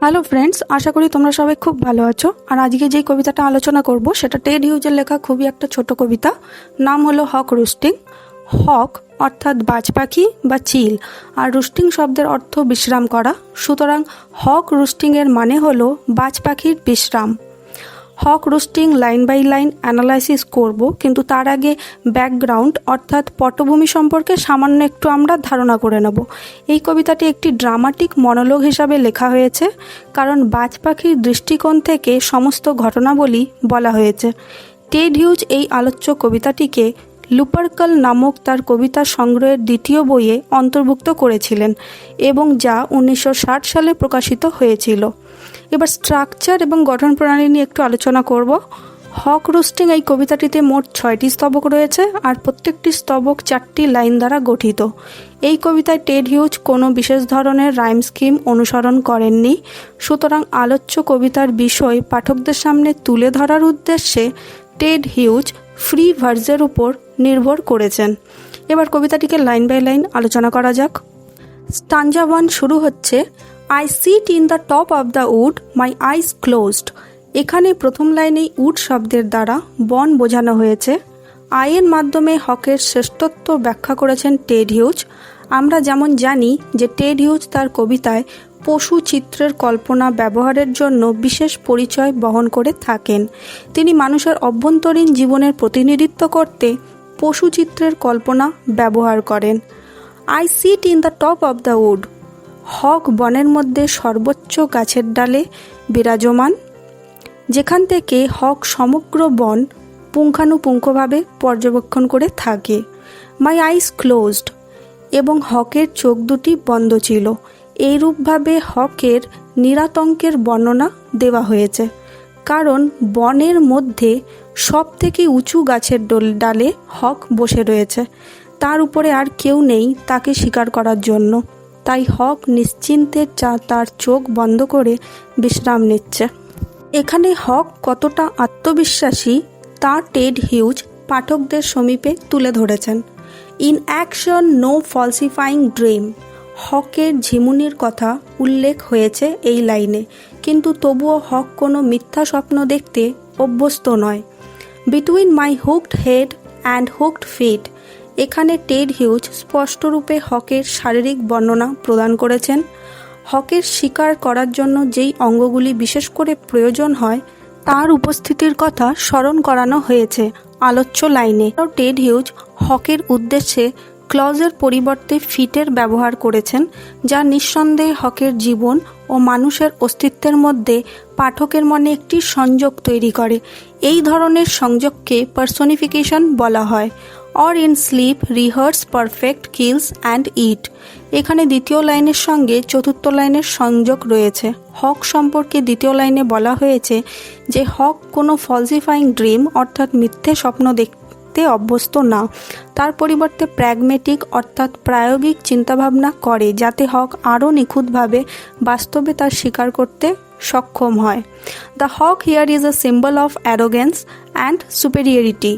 Hello friends, আশা করি তোমরা সবাই খুব ভালো আছো। আর আজকে যেই কবিতাটা আলোচনা করব সেটা টেড হিউজের লেখা খুবই একটা ছোট কবিতা। নাম হলো হক রুস্টিং। হক অর্থাৎ বাজ পাখি বা চিল, আর রুস্টিং শব্দের অর্থ বিশ্রাম করা। সুতরাং হক রুস্টিংয়ের মানে হলো বাজ পাখির বিশ্রাম। Hawk roosting line by line analysis করব, কিন্তু তার আগে ব্যাকগ্রাউন্ড অর্থাৎ পটভূমি সম্পর্কে সামান্য একটু আমরা ধারণা করে নেব। এই কবিতাটি একটি ড্রামাটিক মনোলগ হিসাবে লেখা হয়েছে, কারণ বাজ পাখির দৃষ্টিকোণ থেকে সমস্ত ঘটনাবলী বলা হয়েছে। টেড হিউজ এই আলোচ্য কবিতাটিকে লুপারকাল নামক তার কবিতা সংগ্রহের দ্বিতীয় বইয়ে অন্তর্ভুক্ত করেছিলেন এবং যা 1960 সালে প্রকাশিত হয়েছিল। এবার স্ট্রাকচার এবং গঠন প্রণালী নিয়ে একটু আলোচনা করব। হক রোস্টিং এই কবিতাটিতে মোট 6টি স্তবক রয়েছে, আর প্রত্যেকটি স্তবক 4টি লাইন দ্বারা গঠিত। এই কবিতায় টেড হিউজ কোনো বিশেষ ধরনের রাইম স্কিম অনুসরণ করেননি। সুতরাং আলোচ্য কবিতার বিষয় পাঠকদের সামনে তুলে ধরার উদ্দেশ্যে টেড হিউজ ফ্রি ভার্সের উপর নির্ভর করেছেন। এবার কবিতাটিকে লাইন বাই লাইন আলোচনা করা যাক। স্টাঞ্জা 1 শুরু হচ্ছে, I sit in the top of the wood, my eyes closed. এখানে প্রথম লাইনেই উড শব্দের দ্বারা বন বোঝানো হয়েছে। আইয়ের মাধ্যমে হকের শ্রেষ্ঠত্ব ব্যাখ্যা করেছেন টেড হিউজ। আমরা যেমন জানি যে টেড হিউজ তার কবিতায় পশু চিত্রের কল্পনা ব্যবহারের জন্য বিশেষ পরিচয় বহন করে থাকেন। তিনি মানুষের অভ্যন্তরীণ জীবনের প্রতিনিধিত্ব করতে পশু চিত্রের কল্পনা ব্যবহার করেন। I sit in the top of the wood. হক বনের মধ্যে সর্বোচ্চ গাছের ডালে বিরাজমান, যেখান থেকে হক সমগ্র বন পুঙ্খানুপুঙ্খভাবে পর্যবেক্ষণ করে থাকে। মাই আইস ক্লোজড, এবং হকের চোখ দুটি বন্ধ ছিল। এইরূপভাবে হকের নিরাতঙ্কের বর্ণনা দেওয়া হয়েছে, কারণ বনের মধ্যে সব থেকে উঁচু গাছের ডালে হক বসে রয়েছে। তার উপরে আর কেউ নেই তাকে শিকার করার জন্য, তাই হক নিশ্চিন্তে তার চোখ বন্ধ করে বিশ্রাম নিচ্ছে। এখানে হক কতটা আত্মবিশ্বাসী তা টেড হিউজ পাঠকদের সমীপে তুলে ধরেছেন। Inaction no falsifying dream. হকের ঝিমুনির কথা উল্লেখ হয়েছে এই লাইনে, কিন্তু তবুও হক কোনো মিথ্যা স্বপ্ন দেখতে অভ্যস্ত নয়। Between my hooked head and hooked feet. এখানে টেড হিউজ স্পষ্টরূপে হকের শারীরিক বর্ণনা প্রদান করেছেন। হকের শিকার করার জন্য যেই অঙ্গগুলি বিশেষ করে প্রয়োজন হয় তার উপস্থিতির কথা স্মরণ করানো হয়েছে আলোচ্য লাইনে। টেড হিউজ হকের উদ্দেশ্যে ক্লজের পরিবর্তে ফিটের ব্যবহার করেছেন, যা নিঃসন্দেহে হকের জীবন ও মানুষের অস্তিত্বের মধ্যে পাঠকের মনে একটি সংযোগ তৈরি করে। এই ধরনের সংযোগকে পার্সোনিফিকেশন বলা হয়। Or in sleep rehearse perfect kills and eat. এখানে দ্বিতীয় লাইনের সঙ্গে চতুর্থ লাইনের সংযোগ রয়েছে। হক সম্পর্কে দ্বিতীয় লাইনে বলা হয়েছে যে হক কোনো ফলসিফাইং ড্রিম অর্থাৎ মিথ্যে স্বপ্ন দেখতে অভ্যস্ত না, তার পরিবর্তে প্র্যাগমেটিক অর্থাৎ প্রায়োগিক চিন্তাভাবনা করে, যাতে হক আরও নিখুঁতভাবে বাস্তবে তার শিকার করতে সক্ষম হয়। The hawk here is a symbol of arrogance and superiority.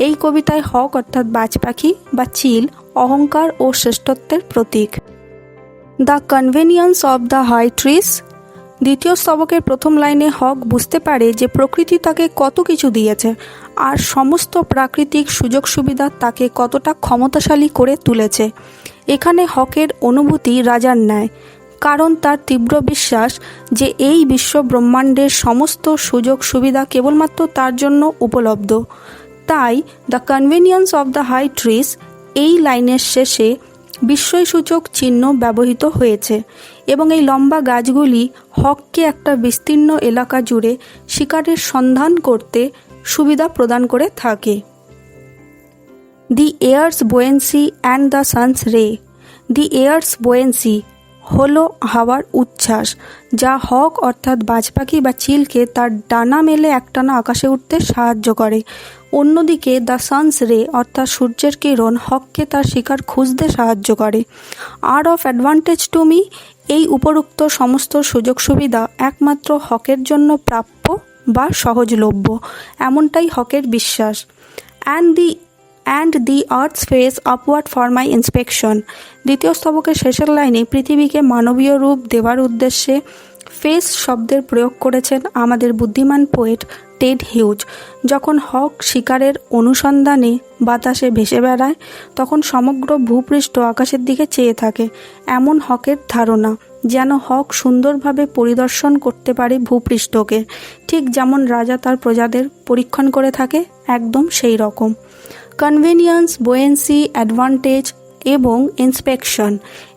এই কবিতায় হক অর্থাৎ বাজ পাখি বা চিল অহংকার ও শ্রেষ্ঠত্বের প্রতীক। The convenience of the high trees. দ্বিতীয় স্তবকের প্রথম লাইনে হক বুঝতে পারে যে প্রকৃতি তাকে কত কিছু দিয়েছে, আর সমস্ত প্রাকৃতিক সুযোগ সুবিধা তাকে কতটা ক্ষমতাশালী করে তুলেছে। এখানে হকের অনুভূতি রাজার ন্যায়, কারণ তার তীব্র বিশ্বাস যে এই বিশ্ব ব্রহ্মাণ্ডের সমস্ত সুযোগ সুবিধা কেবলমাত্র তার জন্য উপলব্ধ। তাই the convenience of the high trees এই লাইনের শেষে বিস্ময়সূচক চিহ্ন ব্যবহৃত হয়েছে, এবং এই লম্বা গাছগুলি হককে একটা বিস্তীর্ণ এলাকা জুড়ে শিকারের সন্ধান করতে সুবিধা প্রদান করে থাকে। দি এয়ার্স বোয়েন্সি অ্যান্ড দ্য সানস রে। দি এয়ার্স বোয়েন্সি হলো হাওয়ার উচ্ছ্বাস, যা হক অর্থাৎ বাজ পাখি বা চিলকে তার ডানা মেলে একটানা আকাশে উঠতে সাহায্য করে। অন্যদিকে দ্য সানস রে অর্থাৎ সূর্যের কিরণ হককে তার শিকার খুঁজতে সাহায্য করে। আর অফ অ্যাডভান্টেজ টু মি। এই উপরোক্ত সমস্ত সুযোগ সুবিধা একমাত্র হকের জন্য প্রাপ্য বা সহজলভ্য, এমনটাই হকের বিশ্বাস। And the earths face upward for my inspection. দ্বিতীয় স্তবকের শেষের লাইনে পৃথিবীকে মানবীয় রূপ দেওয়ার উদ্দেশ্যে ফেস শব্দের প্রয়োগ করেছেন আমাদের বুদ্ধিমান পোয়েট টেড হিউজ। যখন হক শিকারের অনুসন্ধানে বাতাসে ভেসে বেড়ায় তখন সমগ্র ভূপৃষ্ঠ আকাশের দিকে চেয়ে থাকে, এমন হকের ধারণা, যেন হক সুন্দরভাবে পরিদর্শন করতে পারে ভূপৃষ্ঠকে, ঠিক যেমন রাজা তার প্রজাদের পরীক্ষণ করে থাকে, একদম সেই রকম। কনভেনিয়েন্স, বোয়েন্সি, অ্যাডভান্টেজ এবং ইন্সপেকশন,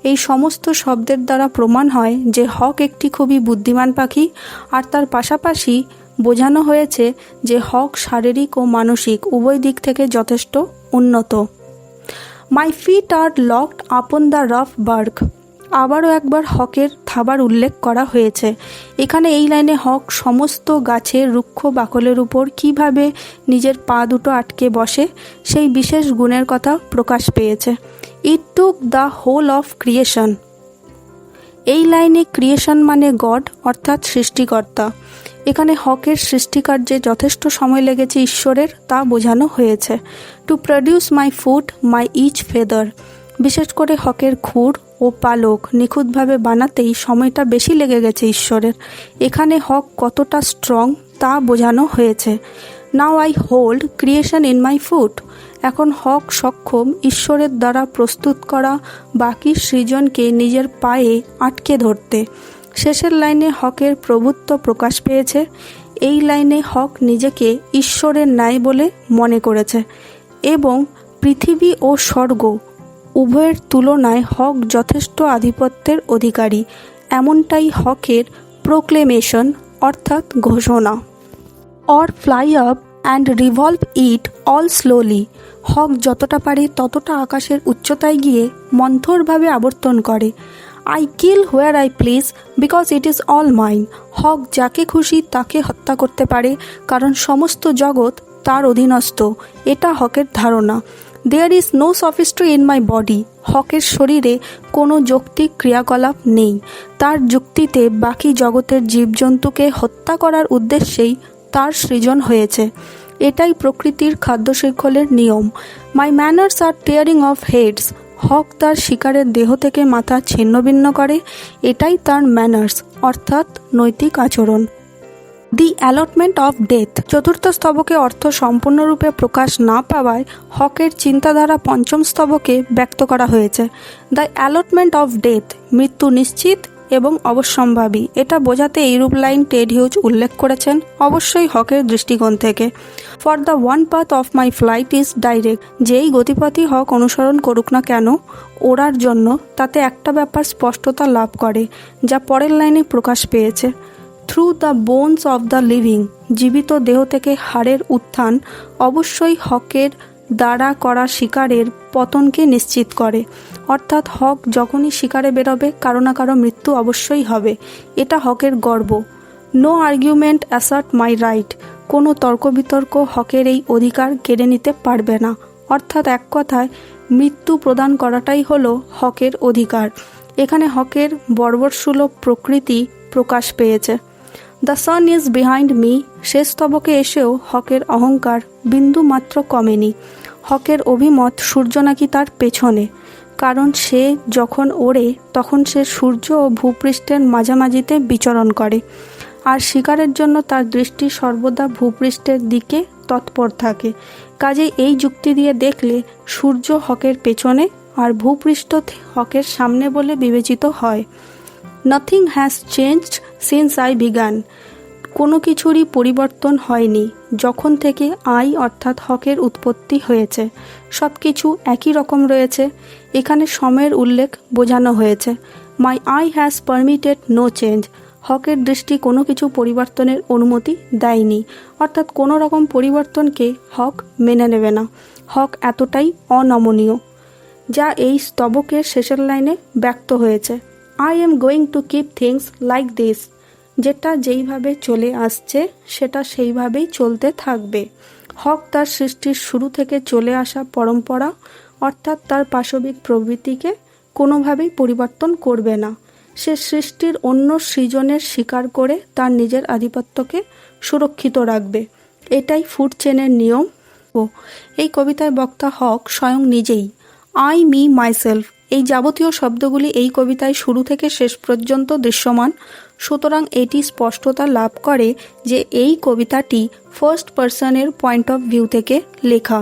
এই সমস্ত শব্দের দ্বারা প্রমাণ হয় যে হক একটি খুবই বুদ্ধিমান পাখি, আর তার পাশাপাশি বোঝানো হয়েছে যে হক শারীরিক ও মানসিক উভয় দিক থেকে যথেষ্ট উন্নত। My feet are locked upon the rough bark, আবারও একবার হকের থাবার উল্লেখ করা হয়েছে। এখানে এই লাইনে হক সমস্ত গাছের রুক্ষ বাকলের উপর কিভাবে নিজের পা দুটো আটকে বসে সেই বিশেষ গুণের কথা প্রকাশ পেয়েছে। It took the whole of creation, এই লাইনে ক্রিয়েশন মানে গড অর্থাৎ সৃষ্টিকর্তা। এখানে হকের সৃষ্টিকার্যে যথেষ্ট সময় লেগেছে ঈশ্বরের, তা বোঝানো হয়েছে। To produce my foot my each feather, বিশেষ করে হকের খুর ও পালক নিখুঁতভাবে বানাতেই সময়টা বেশি লেগে গেছে ঈশ্বরের। এখানে হক কতটা স্ট্রং তা বোঝানো হয়েছে। Now I hold creation in my foot, এখন হক সক্ষম ঈশ্বরের দ্বারা প্রস্তুত করা বাকি সৃজনকে নিজের পায়ে আটকে ধরতে। শেষের লাইনে হকের প্রভুত্ব প্রকাশ পেয়েছে। এই লাইনে হক নিজেকে ঈশ্বরের ন্যায় বলে মনে করেছে এবং পৃথিবী ও স্বর্গ উভয়ের তুলনায় হক যথেষ্ট আধিপত্যের অধিকারী, এমনটাই হকের প্রোক্লেমেশন অর্থাৎ ঘোষণা। Or fly up and revolve it all slowly, hawk যতটা পারে ততটা আকাশের উচ্চতায় গিয়ে মন্থরভাবে আবর্তন করে। I kill where I please because it is all mine, hawk যাকে খুশি তাকে হত্যা করতে পারে কারণ সমস্ত জগৎ তার অধীনস্থ, এটা হকের ধারণা। There is no sophistry in my body, হকের শরীরে কোনো যৌক্তিক ক্রিয়াকলাপ নেই, তার যুক্তিতে বাকি জগতের জীবজন্তুকে হত্যা করার উদ্দেশ্যেই তার সৃজন হয়েছে, এটাই প্রকৃতির খাদ্য শৃঙ্খলের নিয়ম। My manners are tearing off heads, hawk তার শিকারের দেহ থেকে মাথা ছিন্নভিন্ন করে, এটাই তার ম্যানার্স অর্থাৎ নৈতিক আচরণ। দি অ্যালটমেন্ট অফ ডেথ, চতুর্থ স্তবকে অর্থ সম্পূর্ণরূপে প্রকাশ না পাওয়ায় হকের চিন্তাধারা পঞ্চম স্তবকে ব্যক্ত করা হয়েছে। দ্য অ্যালটমেন্ট অফ ডেথ, মৃত্যু নিশ্চিত এবং অবশ্যম্ভাবী, এটা বোঝাতে এইরূপ লাইন টেড হিউজ উল্লেখ করেছেন, অবশ্যই হকের দৃষ্টিকোণ থেকে। For the one path of my flight is direct, যেই গতিপথই হক অনুসরণ করুক না কেন ওড়ার জন্য, তাতে একটা ব্যাপার স্পষ্টতা লাভ করে যা পরের লাইনে প্রকাশ পেয়েছে। Through the bones of the living, জীবিত দেহ থেকে হাড়ের উত্থান অবশ্যই হকের দ্বারা করা শিকারের পতনকে নিশ্চিত করে, অর্থাৎ হক যখনই শিকারে বেরোবে কারো না কারো মৃত্যু অবশ্যই হবে, এটা হকের গর্ব। No argument assert my right, কোনো তর্ক বিতর্ক হকের এই অধিকার কেড়ে নিতে পারবে না, অর্থাৎ এক কথায় মৃত্যু প্রদান করাটাই হলো হকের অধিকার। এখানে হকের বর্বরসুলভ প্রকৃতি প্রকাশ পেয়েছে। The sun is behind me, শেষ স্তবকে এসেও হকের অহংকার বিন্দু মাত্র কমেনি। হকের অভিমত সূর্য নাকি তার পেছনে, কারণ সে যখন ওড়ে তখন সে সূর্য ও ভূপৃষ্ঠের মাঝামাঝিতে বিচরণ করে, আর শিকারের জন্য তার দৃষ্টি সর্বদা ভূপৃষ্ঠের দিকে তৎপর থাকে। কাজেই এই যুক্তি দিয়ে দেখলে সূর্য হকের পেছনে আর ভূপৃষ্ঠ হকের সামনে বলে বিবেচিত হয়। Nothing has changed since I began, কোনো কিছুরই পরিবর্তন হয়নি যখন থেকে আই অর্থাৎ হকের উৎপত্তি হয়েছে, সব কিছু একই রকম রয়েছে। এখানে সময়ের উল্লেখ বোঝানো হয়েছে। My eye has permitted no change, হকের দৃষ্টি কোনো কিছু পরিবর্তনের অনুমতি দেয়নি, অর্থাৎ কোনো রকম পরিবর্তনকে হক মেনে নেবে না। হক এতটাই অনমনীয়, যা এই স্তবকের শেষের লাইনে ব্যক্ত হয়েছে। I am going to keep things like this, যেটা যেইভাবে চলে আসছে সেটা সেইভাবেই চলতে থাকবে। হক তার সৃষ্টির শুরু থেকে চলে আসা পরম্পরা অর্থাৎ তার পাশবিক প্রবৃত্তিকে কোনোভাবেই পরিবর্তন করবে না। সে সৃষ্টির অন্য সৃজনের স্বীকার করে তার নিজের আধিপত্যকে সুরক্ষিত রাখবে, এটাই ফুড চেনের নিয়ম। ও এই কবিতায় বক্তা হক স্বয়ং নিজেই। আই মি মাইসেলফ, এই যাবতীয় শব্দগুলি এই কবিতায় শুরু থেকে শেষ পর্যন্ত দৃশ্যমান। সুতরাং এটি স্পষ্টতা লাভ করে যে এই কবিতাটি ফার্স্ট পার্সনের পয়েন্ট অফ ভিউ থেকে লেখা।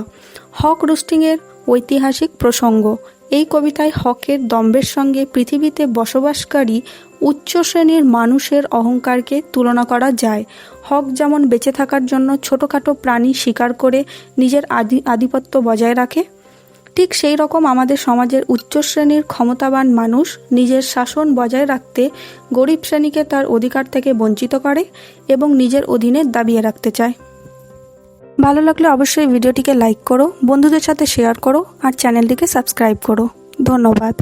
হক রুস্টিংয়ের ঐতিহাসিক প্রসঙ্গ। এই কবিতায় হকের দম্ভের সঙ্গে পৃথিবীতে বসবাসকারী উচ্চ শ্রেণীর মানুষের অহংকারকে তুলনা করা যায়। হক যেমন বেঁচে থাকার জন্য ছোটোখাটো প্রাণী শিকার করে নিজের আধিপত্য বজায় রাখে, ঠিক সেই রকম আমাদের সমাজের উচ্চ শ্রেণীর ক্ষমতাবান মানুষ নিজের শাসন বজায় রাখতে গরিব শ্রেণীকে তার অধিকার থেকে বঞ্চিত করে এবং নিজের অধীনে দাবিয়ে রাখতে চায়। ভালো লাগলে অবশ্যই ভিডিওটিকে লাইক করো, বন্ধুদের সাথে শেয়ার করো আর চ্যানেলটিকে সাবস্ক্রাইব করো। ধন্যবাদ।